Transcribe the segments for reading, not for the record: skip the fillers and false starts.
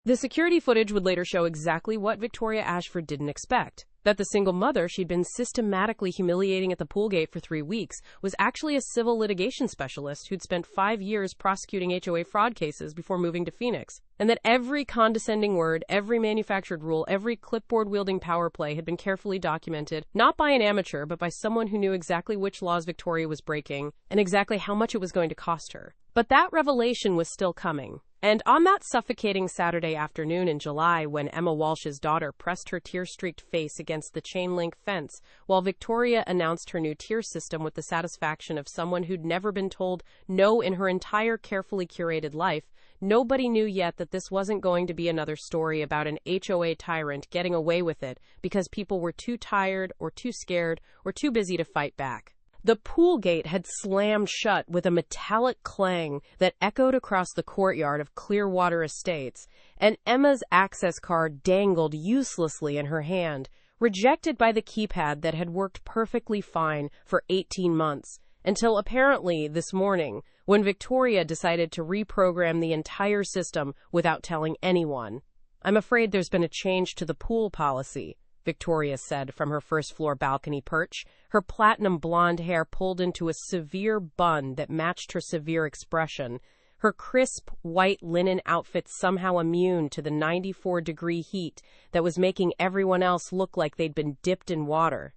The security footage would later show exactly what Victoria Ashford didn't expect. That the single mother she'd been systematically humiliating at the pool gate for 3 weeks was actually a civil litigation specialist who'd spent 5 years prosecuting HOA fraud cases before moving to Phoenix. And that every condescending word, every manufactured rule, every clipboard-wielding power play had been carefully documented, not by an amateur, but by someone who knew exactly which laws Victoria was breaking and exactly how much it was going to cost her. But that revelation was still coming. And on that suffocating Saturday afternoon in July, when Emma Walsh's daughter pressed her tear-streaked face against the chain-link fence, while Victoria announced her new tier system with the satisfaction of someone who'd never been told no in her entire carefully curated life, nobody knew yet that this wasn't going to be another story about an HOA tyrant getting away with it because people were too tired or too scared or too busy to fight back. The pool gate had slammed shut with a metallic clang that echoed across the courtyard of Clearwater Estates, and Emma's access card dangled uselessly in her hand, rejected by the keypad that had worked perfectly fine for 18 months, until apparently this morning, when Victoria decided to reprogram the entire system without telling anyone. "I'm afraid there's been a change to the pool policy," Victoria said from her first-floor balcony perch, her platinum blonde hair pulled into a severe bun that matched her severe expression, her crisp, white linen outfit somehow immune to the 94-degree heat that was making everyone else look like they'd been dipped in water.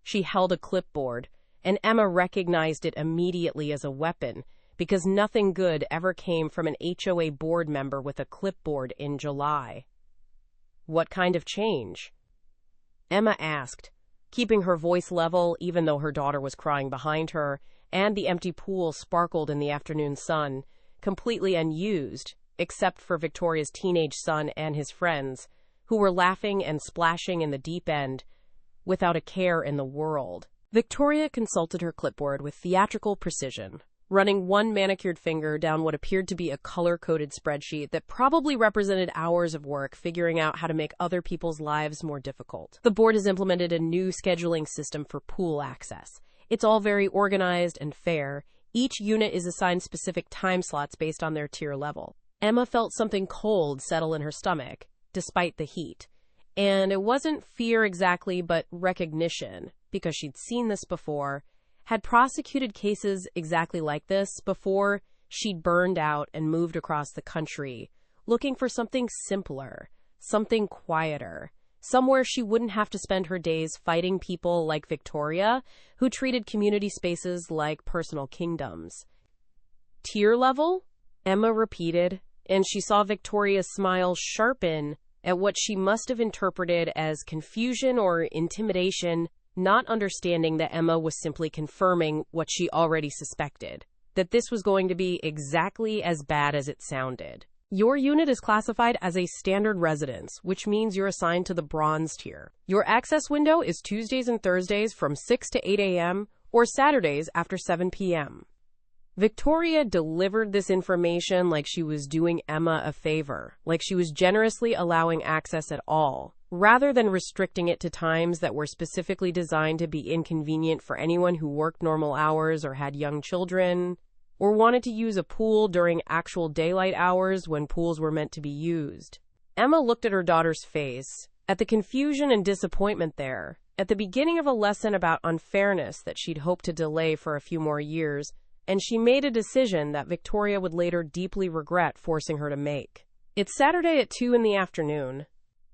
She held a clipboard, and Emma recognized it immediately as a weapon, because nothing good ever came from an HOA board member with a clipboard in July. "What kind of change?" Emma asked, keeping her voice level even though her daughter was crying behind her, and the empty pool sparkled in the afternoon sun, completely unused, except for Victoria's teenage son and his friends, who were laughing and splashing in the deep end, without a care in the world. Victoria consulted her clipboard with theatrical precision, running one manicured finger down what appeared to be a color-coded spreadsheet that probably represented hours of work figuring out how to make other people's lives more difficult. The board has implemented a new scheduling system for pool access. It's all very organized and fair. Each unit is assigned specific time slots based on their tier level. Emma felt something cold settle in her stomach, despite the heat. And it wasn't fear exactly, but recognition, because she'd seen this before, had prosecuted cases exactly like this before she'd burned out and moved across the country, looking for something simpler, something quieter, somewhere she wouldn't have to spend her days fighting people like Victoria, who treated community spaces like personal kingdoms. "Tier level?" Emma repeated, and she saw Victoria's smile sharpen at what she must have interpreted as confusion or intimidation, not understanding that Emma was simply confirming what she already suspected, that this was going to be exactly as bad as it sounded. "Your unit is classified as a standard residence, which means you're assigned to the bronze tier. Your access window is Tuesdays and Thursdays from 6 to 8 a.m. or Saturdays after 7 p.m. Victoria delivered this information like she was doing Emma a favor, like she was generously allowing access at all, rather than restricting it to times that were specifically designed to be inconvenient for anyone who worked normal hours or had young children, or wanted to use a pool during actual daylight hours when pools were meant to be used. Emma looked at her daughter's face, at the confusion and disappointment there, at the beginning of a lesson about unfairness that she'd hoped to delay for a few more years, and she made a decision that Victoria would later deeply regret forcing her to make. It's Saturday at 2 in the afternoon.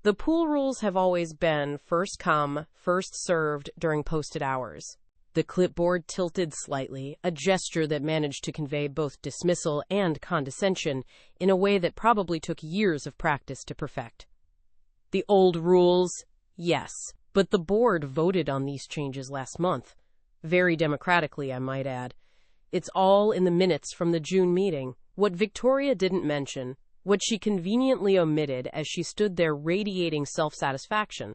The pool rules have always been first come, first served during posted hours. The clipboard tilted slightly, a gesture that managed to convey both dismissal and condescension in a way that probably took years of practice to perfect. The old rules? Yes, but the board voted on these changes last month. Very democratically, I might add. It's all in the minutes from the June meeting. What Victoria didn't mention, what she conveniently omitted as she stood there radiating self-satisfaction,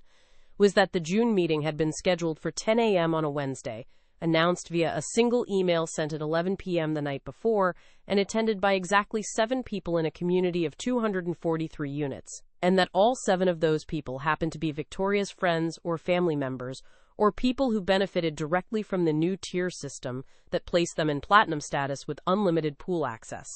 was that the June meeting had been scheduled for 10 a.m. on a Wednesday, announced via a single email sent at 11 p.m. the night before, and attended by exactly 7 people in a community of 243 units, and that all 7 of those people happened to be Victoria's friends or family members, or people who benefited directly from the new tier system that placed them in platinum status with unlimited pool access.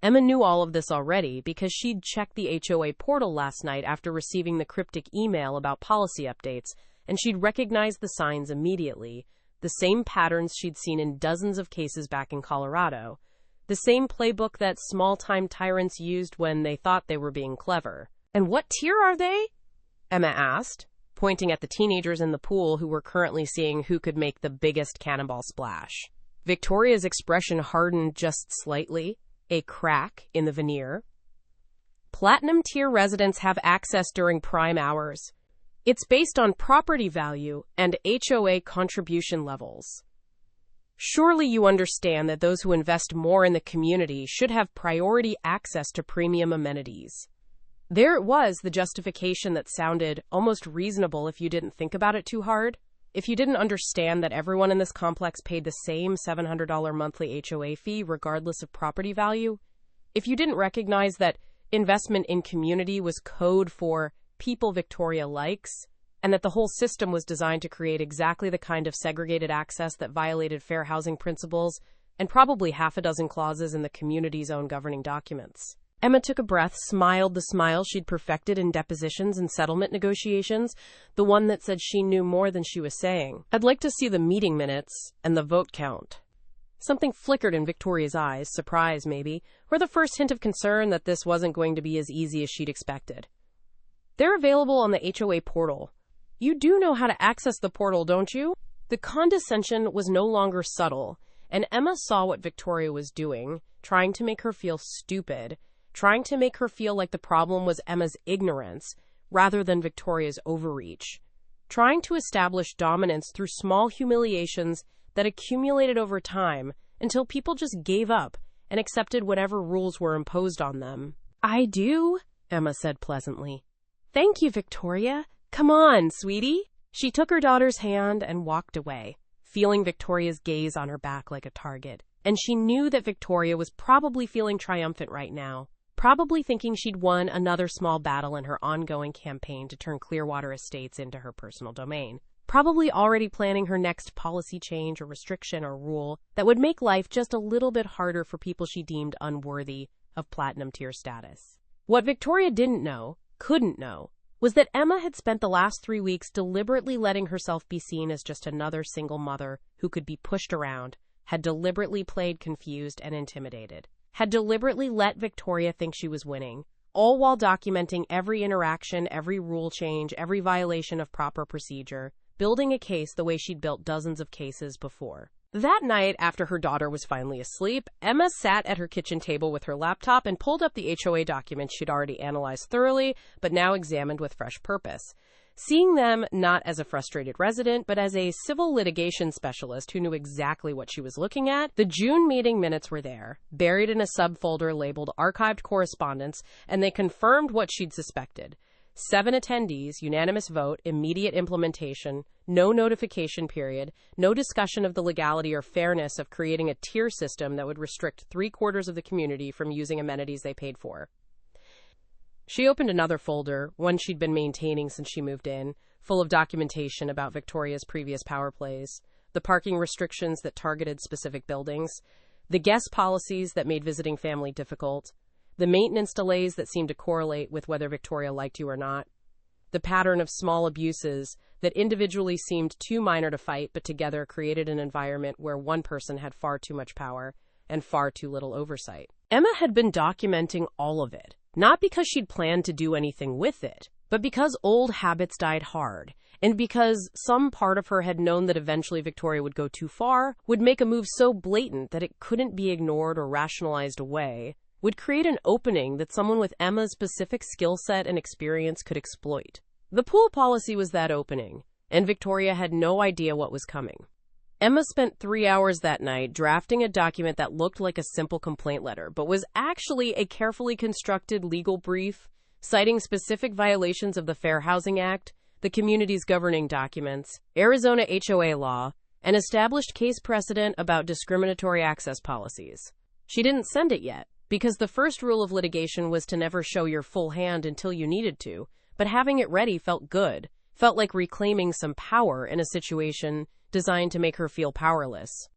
Emma knew all of this already because she'd checked the HOA portal last night after receiving the cryptic email about policy updates, and she'd recognized the signs immediately, the same patterns she'd seen in dozens of cases back in Colorado, the same playbook that small-time tyrants used when they thought they were being clever. "And what tier are they?" Emma asked, pointing at the teenagers in the pool who were currently seeing who could make the biggest cannonball splash. Victoria's expression hardened just slightly, a crack in the veneer. "Platinum tier residents have access during prime hours. It's based on property value and HOA contribution levels. Surely you understand that those who invest more in the community should have priority access to premium amenities." There it was, the justification that sounded almost reasonable if you didn't think about it too hard. If you didn't understand that everyone in this complex paid the same $700 monthly HOA fee regardless of property value. If you didn't recognize that investment in community was code for people Victoria likes, and that the whole system was designed to create exactly the kind of segregated access that violated fair housing principles and probably half a dozen clauses in the community's own governing documents. Emma took a breath, smiled the smile she'd perfected in depositions and settlement negotiations, the one that said she knew more than she was saying. "I'd like to see the meeting minutes and the vote count." Something flickered in Victoria's eyes, surprise maybe, or the first hint of concern that this wasn't going to be as easy as she'd expected. "They're available on the HOA portal. You do know how to access the portal, don't you?" The condescension was no longer subtle, and Emma saw what Victoria was doing, trying to make her feel stupid, trying to make her feel like the problem was Emma's ignorance rather than Victoria's overreach, trying to establish dominance through small humiliations that accumulated over time until people just gave up and accepted whatever rules were imposed on them. "I do," Emma said pleasantly. "Thank you, Victoria. Come on, sweetie." She took her daughter's hand and walked away, feeling Victoria's gaze on her back like a target. And she knew that Victoria was probably feeling triumphant right now, probably thinking she'd won another small battle in her ongoing campaign to turn Clearwater Estates into her personal domain, probably already planning her next policy change or restriction or rule that would make life just a little bit harder for people she deemed unworthy of platinum tier status. What Victoria didn't know, couldn't know, was that Emma had spent the last 3 weeks deliberately letting herself be seen as just another single mother who could be pushed around, had deliberately played confused and intimidated, had deliberately let Victoria think she was winning, all while documenting every interaction, every rule change, every violation of proper procedure, building a case the way she'd built dozens of cases before. That night, after her daughter was finally asleep, Emma sat at her kitchen table with her laptop and pulled up the HOA documents she'd already analyzed thoroughly, but now examined with fresh purpose. Seeing them not as a frustrated resident, but as a civil litigation specialist who knew exactly what she was looking at, the June meeting minutes were there, buried in a subfolder labeled Archived Correspondence, and they confirmed what she'd suspected. 7 attendees, unanimous vote, immediate implementation, no notification period, no discussion of the legality or fairness of creating a tier system that would restrict 3/4 of the community from using amenities they paid for. She opened another folder, one she'd been maintaining since she moved in, full of documentation about Victoria's previous power plays, the parking restrictions that targeted specific buildings, the guest policies that made visiting family difficult, the maintenance delays that seemed to correlate with whether Victoria liked you or not, the pattern of small abuses that individually seemed too minor to fight but together created an environment where one person had far too much power and far too little oversight. Emma had been documenting all of it, not because she'd planned to do anything with it, but because old habits died hard, and because some part of her had known that eventually Victoria would go too far, would make a move so blatant that it couldn't be ignored or rationalized away, would create an opening that someone with Emma's specific skill set and experience could exploit. The pool policy was that opening, and Victoria had no idea what was coming. Emma spent 3 hours that night drafting a document that looked like a simple complaint letter, but was actually a carefully constructed legal brief, citing specific violations of the Fair Housing Act, the community's governing documents, Arizona HOA law, and established case precedent about discriminatory access policies. She didn't send it yet, because the first rule of litigation was to never show your full hand until you needed to, but having it ready felt good, felt like reclaiming some power in a situation designed to make her feel powerless.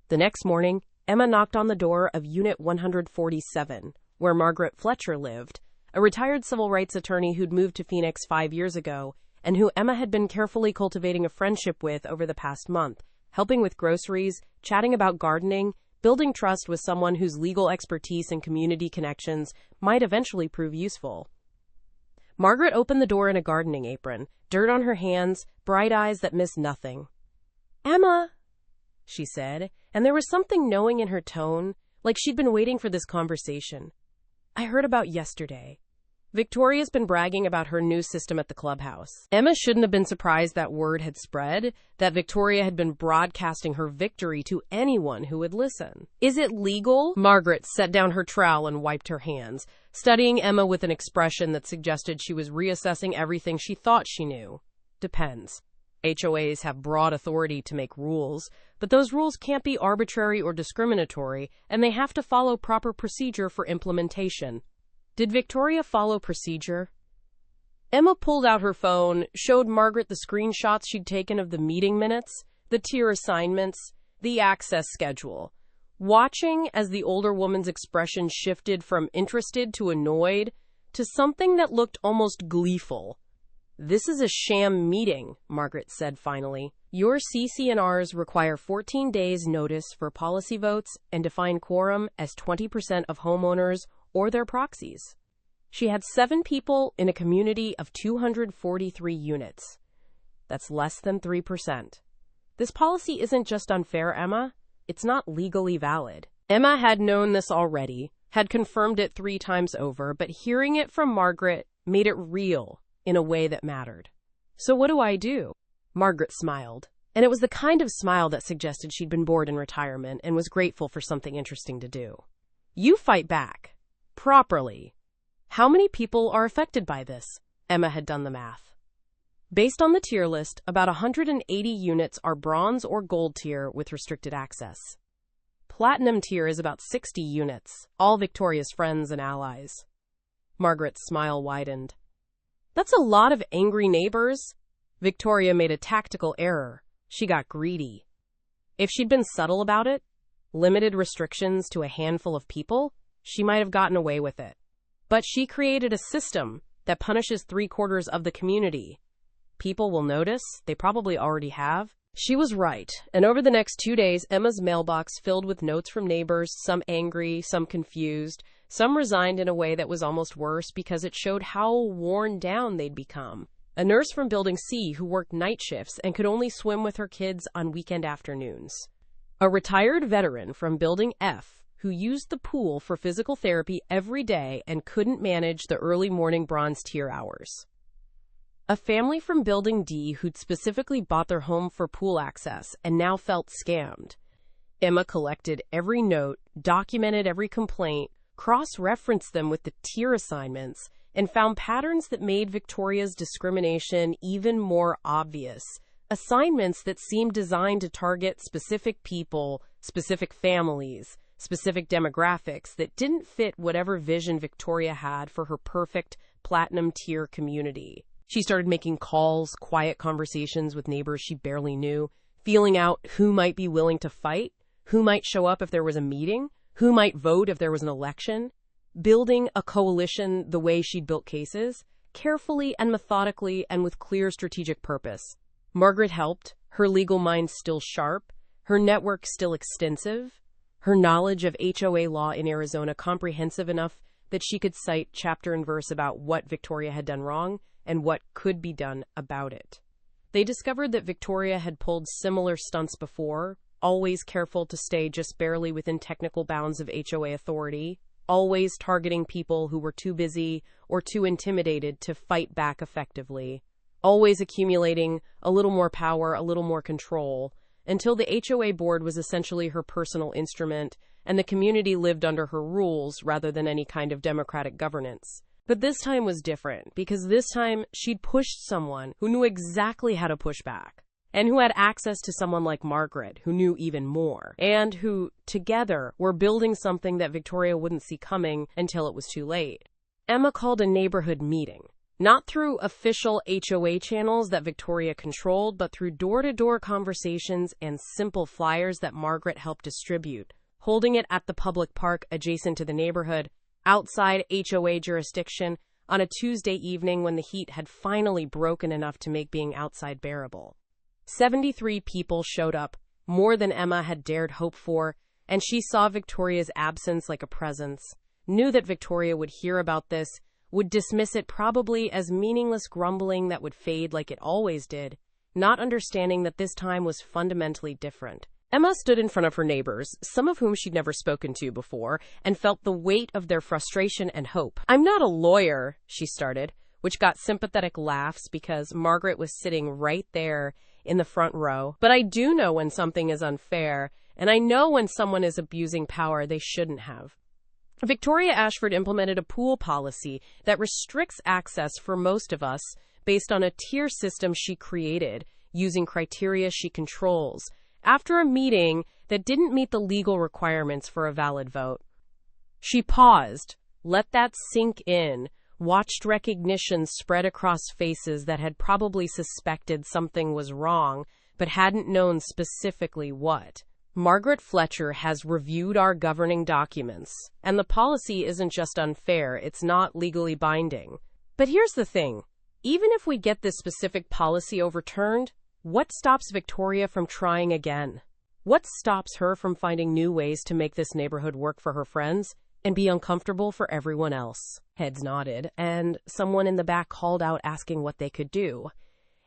The next morning, Emma knocked on the door of Unit 147, where Margaret Fletcher lived, a retired civil rights attorney who'd moved to Phoenix 5 years ago and who Emma had been carefully cultivating a friendship with over the past month, helping with groceries, chatting about gardening, building trust with someone whose legal expertise and community connections might eventually prove useful. Margaret opened the door in a gardening apron, dirt on her hands, bright eyes that missed nothing. "Emma," she said, and there was something knowing in her tone, like she'd been waiting for this conversation. "I heard about yesterday. Victoria's been bragging about her new system at the clubhouse." Emma shouldn't have been surprised that word had spread, that Victoria had been broadcasting her victory to anyone who would listen. "Is it legal?" Margaret set down her trowel and wiped her hands, studying Emma with an expression that suggested she was reassessing everything she thought she knew. "Depends. HOAs have broad authority to make rules, but those rules can't be arbitrary or discriminatory, and they have to follow proper procedure for implementation." Did Victoria follow procedure? Emma pulled out her phone, showed Margaret the screenshots she'd taken of the meeting minutes, the tier assignments, the access schedule. Watching as the older woman's expression shifted from interested to annoyed to something that looked almost gleeful. "This is a sham meeting," Margaret said finally. "Your CC&Rs require 14 days notice for policy votes and define quorum as 20% of homeowners or their proxies." She had 7 people in a community of 243 units. That's less than 3%. This policy isn't just unfair, Emma. It's not legally valid. Emma had known this already, had confirmed it 3 times over, but hearing it from Margaret made it real in a way that mattered. "So what do I do?" Margaret smiled, and it was the kind of smile that suggested she'd been bored in retirement and was grateful for something interesting to do. "You fight back. Properly. How many people are affected by this?" Emma had done the math. Based on the tier list, about 180 units are bronze or gold tier with restricted access. Platinum tier is about 60 units, all Victoria's friends and allies. Margaret's smile widened. "That's a lot of angry neighbors." Victoria made a tactical error. She got greedy. If she'd been subtle about it, limited restrictions to a handful of people, she might have gotten away with it. But she created a system that punishes 3/4 of the community. People will notice. They probably already have. She was right, and over the next 2 days, Emma's mailbox filled with notes from neighbors, some angry, some confused, some resigned in a way that was almost worse because it showed how worn down they'd become. A nurse from Building C who worked night shifts and could only swim with her kids on weekend afternoons. A retired veteran from Building F who used the pool for physical therapy every day and couldn't manage the early morning bronze tier hours. A family from Building D who'd specifically bought their home for pool access and now felt scammed. Emma collected every note, documented every complaint, cross-referenced them with the tier assignments, and found patterns that made Victoria's discrimination even more obvious. Assignments that seemed designed to target specific people, specific families, specific demographics that didn't fit whatever vision Victoria had for her perfect platinum tier community. She started making calls, quiet conversations with neighbors she barely knew, feeling out who might be willing to fight, who might show up if there was a meeting, who might vote if there was an election, building a coalition the way she'd built cases, carefully and methodically and with clear strategic purpose. Margaret helped, her legal mind still sharp, her network still extensive, her knowledge of HOA law in Arizona comprehensive enough that she could cite chapter and verse about what Victoria had done wrong and what could be done about it. They discovered that Victoria had pulled similar stunts before, always careful to stay just barely within technical bounds of HOA authority, always targeting people who were too busy or too intimidated to fight back effectively, always accumulating a little more power, a little more control, until the HOA board was essentially her personal instrument and the community lived under her rules rather than any kind of democratic governance. But this time was different, because this time she'd pushed someone who knew exactly how to push back, and who had access to someone like Margaret, who knew even more, and who, together, were building something that Victoria wouldn't see coming until it was too late. Emma called a neighborhood meeting, not through official HOA channels that Victoria controlled, but through door-to-door conversations and simple flyers that Margaret helped distribute, holding it at the public park adjacent to the neighborhood, outside HOA jurisdiction, on a Tuesday evening when the heat had finally broken enough to make being outside bearable. 73 people showed up, more than Emma had dared hope for, and she saw Victoria's absence like a presence, knew that Victoria would hear about this, would dismiss it probably as meaningless grumbling that would fade like it always did, not understanding that this time was fundamentally different. Emma stood in front of her neighbors, some of whom she'd never spoken to before, and felt the weight of their frustration and hope. "I'm not a lawyer," she started, which got sympathetic laughs because Margaret was sitting right there in the front row. "But I do know when something is unfair, and I know when someone is abusing power they shouldn't have." Victoria Ashford implemented a pool policy that restricts access for most of us based on a tier system she created, using criteria she controls, after a meeting that didn't meet the legal requirements for a valid vote. She paused, let that sink in, watched recognition spread across faces that had probably suspected something was wrong, but hadn't known specifically what. "Margaret Fletcher has reviewed our governing documents, and the policy isn't just unfair, it's not legally binding. But here's the thing. Even if we get this specific policy overturned, what stops Victoria from trying again? What stops her from finding new ways to make this neighborhood work for her friends and be uncomfortable for everyone else?" Heads nodded, and someone in the back called out asking what they could do.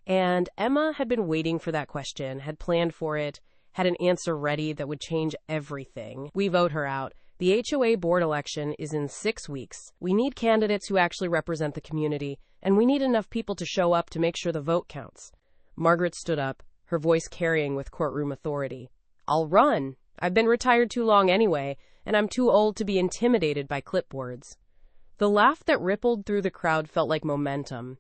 And Emma had been waiting for that question, had planned for it, had an answer ready that would change everything. "We vote her out. The HOA board election is in 6 weeks. We need candidates who actually represent the community, and we need enough people to show up to make sure the vote counts." Margaret stood up, her voice carrying with courtroom authority. "I'll run. I've been retired too long anyway, and I'm too old to be intimidated by clipboards." The laugh that rippled through the crowd felt like momentum,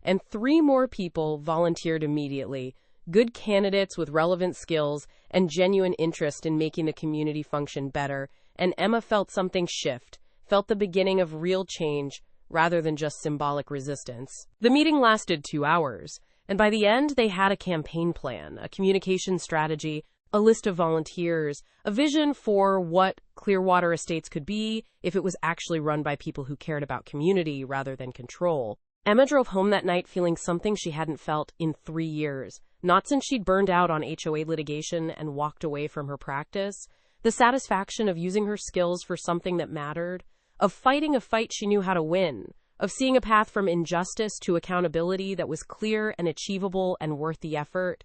and 3 more people volunteered immediately, good candidates with relevant skills and genuine interest in making the community function better, and Emma felt something shift, felt the beginning of real change rather than just symbolic resistance. The meeting lasted 2 hours. And by the end, they had a campaign plan, a communication strategy, a list of volunteers, a vision for what Clearwater Estates could be if it was actually run by people who cared about community rather than control. Emma drove home that night feeling something she hadn't felt in 3 years, not since she'd burned out on HOA litigation and walked away from her practice, the satisfaction of using her skills for something that mattered, of fighting a fight she knew how to win, of seeing a path from injustice to accountability that was clear and achievable and worth the effort.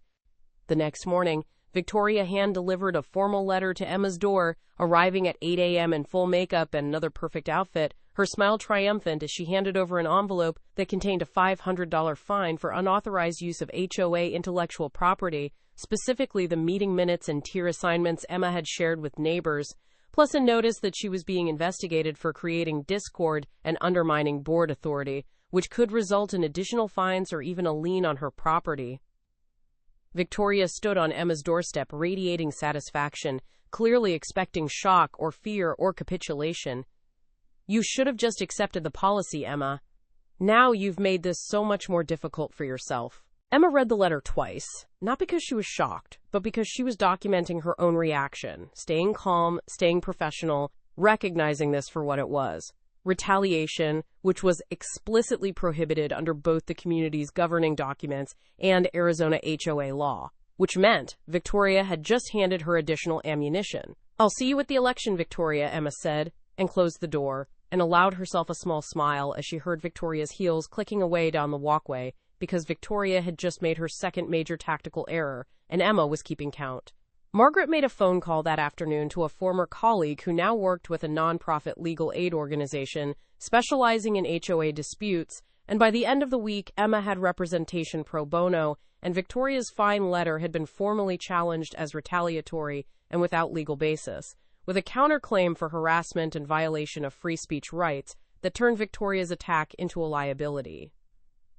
The next morning, Victoria hand-delivered a formal letter to Emma's door, arriving at 8 a.m. in full makeup and another perfect outfit, her smile triumphant as she handed over an envelope that contained a $500 fine for unauthorized use of HOA intellectual property, specifically the meeting minutes and tier assignments Emma had shared with neighbors, plus a notice that she was being investigated for creating discord and undermining board authority, which could result in additional fines or even a lien on her property. Victoria stood on Emma's doorstep, radiating satisfaction, clearly expecting shock or fear or capitulation. "You should have just accepted the policy, Emma. Now you've made this so much more difficult for yourself." Emma read the letter twice, not because she was shocked, but because she was documenting her own reaction, staying calm, staying professional, recognizing this for what it was. Retaliation, which was explicitly prohibited under both the community's governing documents and Arizona HOA law, which meant Victoria had just handed her additional ammunition. "I'll see you at the election, Victoria," Emma said, and closed the door, and allowed herself a small smile as she heard Victoria's heels clicking away down the walkway, because Victoria had just made her second major tactical error, and Emma was keeping count. Margaret made a phone call that afternoon to a former colleague who now worked with a nonprofit legal aid organization specializing in HOA disputes, and by the end of the week, Emma had representation pro bono, and Victoria's fine letter had been formally challenged as retaliatory and without legal basis, with a counterclaim for harassment and violation of free speech rights that turned Victoria's attack into a liability.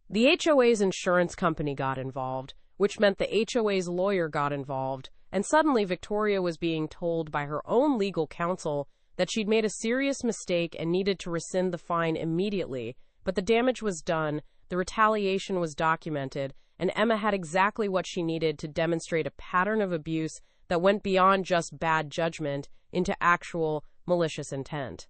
The HOA's insurance company got involved, which meant the HOA's lawyer got involved, and suddenly Victoria was being told by her own legal counsel that she'd made a serious mistake and needed to rescind the fine immediately, but the damage was done, the retaliation was documented, and Emma had exactly what she needed to demonstrate a pattern of abuse that went beyond just bad judgment into actual malicious intent.